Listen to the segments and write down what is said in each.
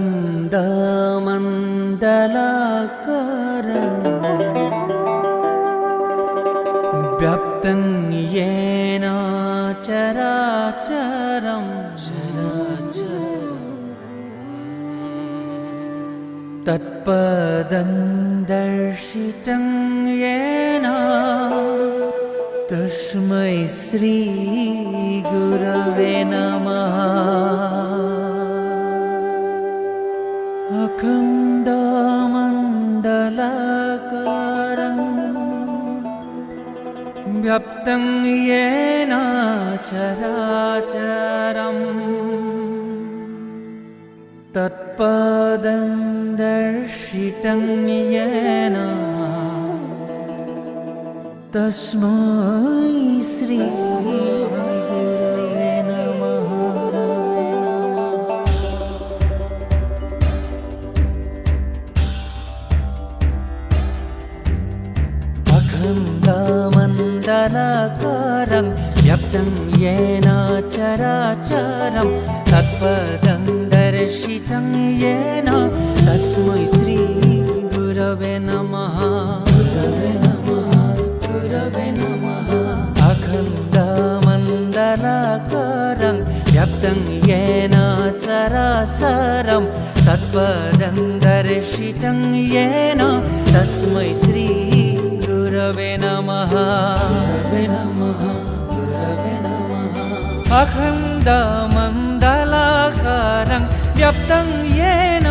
अखण्डमण्डलाकारं व्याप्तं येन चराचरं तत्पदं दर्शितं येन तस्मै श्री गुरवे नमः। अखण्डमण्डलाकारं व्याप्तं येन चराचरं तत्पदं दर्शितं येन तस्मै श्री गुरवे नमः। अखण्डमण्डलाकारं व्याप्तं येन चराचरं तत्पदं दर्शितं येन तस्मै श्री गुरवे नमः। अखण्डमण्डलाकारं व्याप्तं येन चराचरं तत्पदं दर्शितं येन तस्मै श्री गुरवे नमः। अखण्डमण्डलाकारं व्याप्तं येन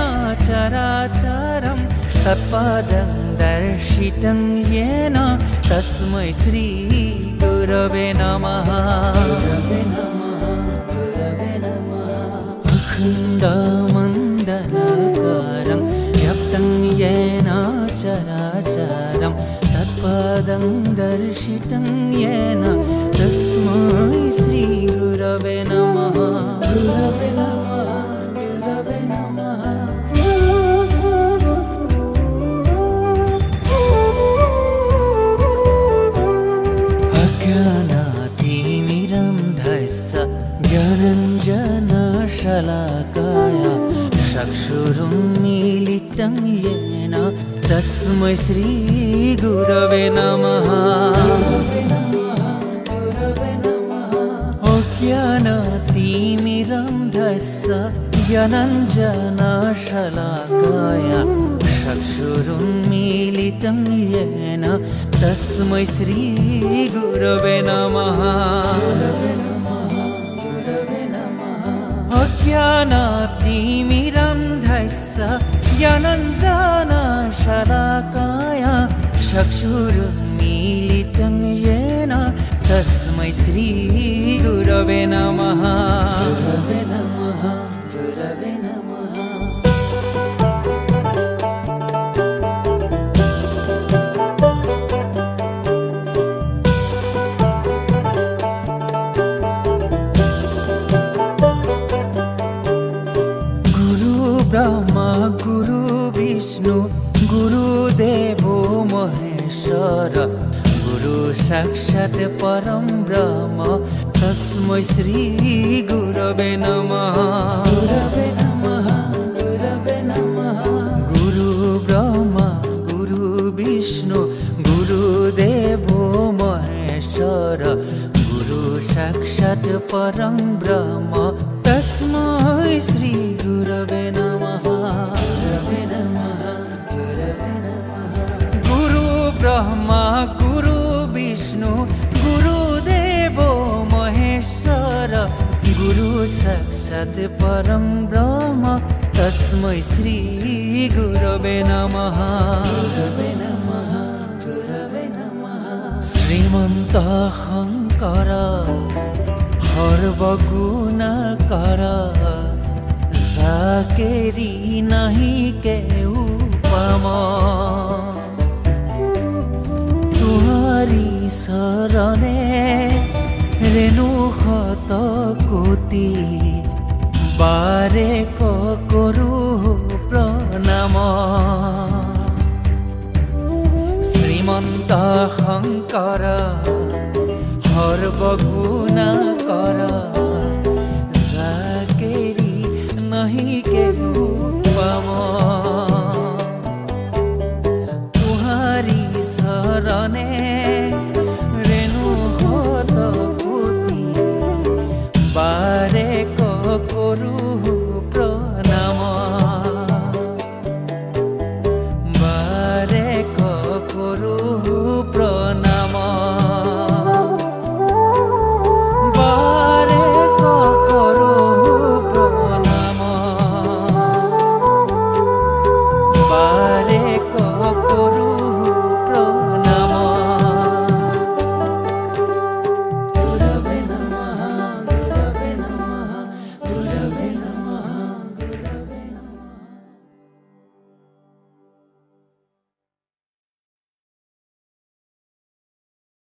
चराचरं तत्पदं दर्शितं येन तस्मै श्री गुरवे नमः। अखण्डमण्डलाकारं व्याप्तं येन चराचरं तत्पदं दर्शितं येन तस्मै श्री गुरवे नमः। ज्ञानञ्जनशलाकाय चक्षुरुन्मीलितं येन तस्मै श्री गुरवे नमः। अज्ञानतिमिरन्धस्य ज्ञानञ्जनशलाकाय चक्षुरुन्मीलितं येन तस्मै श्री गुरवे नमः। अज्ञानतिमिरन्धस्य ज्ञानञ्जनशलाकाय चक्षुरुन्मीलितं येन तस्मै श्री गुरवे नमः। ब्रह्मा गुरु विष्णु गुरुदेवो महेश्वर गुरु साक्षात् परं ब्रह्म तस्मै श्री गुरवे नमः। गुरु ब्रह्मा गुरु विष्णु गुरुदेवो महेश्वर गुरु साक्षात् परं ब्रह्म तस्मै श्री गुरवे नमः। गुरु ब्रह्मा गुरु विष्णु गुरुदेवो महेश्वर गुरु साक्षात् परं ब्रह्म तस्मै श्री गुरवे नमः। श्रीमन्त शङ्कर सर्वगुणकर जाकेरी नहीं केहू उपमा तुम्हारी शरणे रेणु शत कोटि बारे करू प्रणाम। শ্রীমন্ত শংকৰ সৰ্বগুণ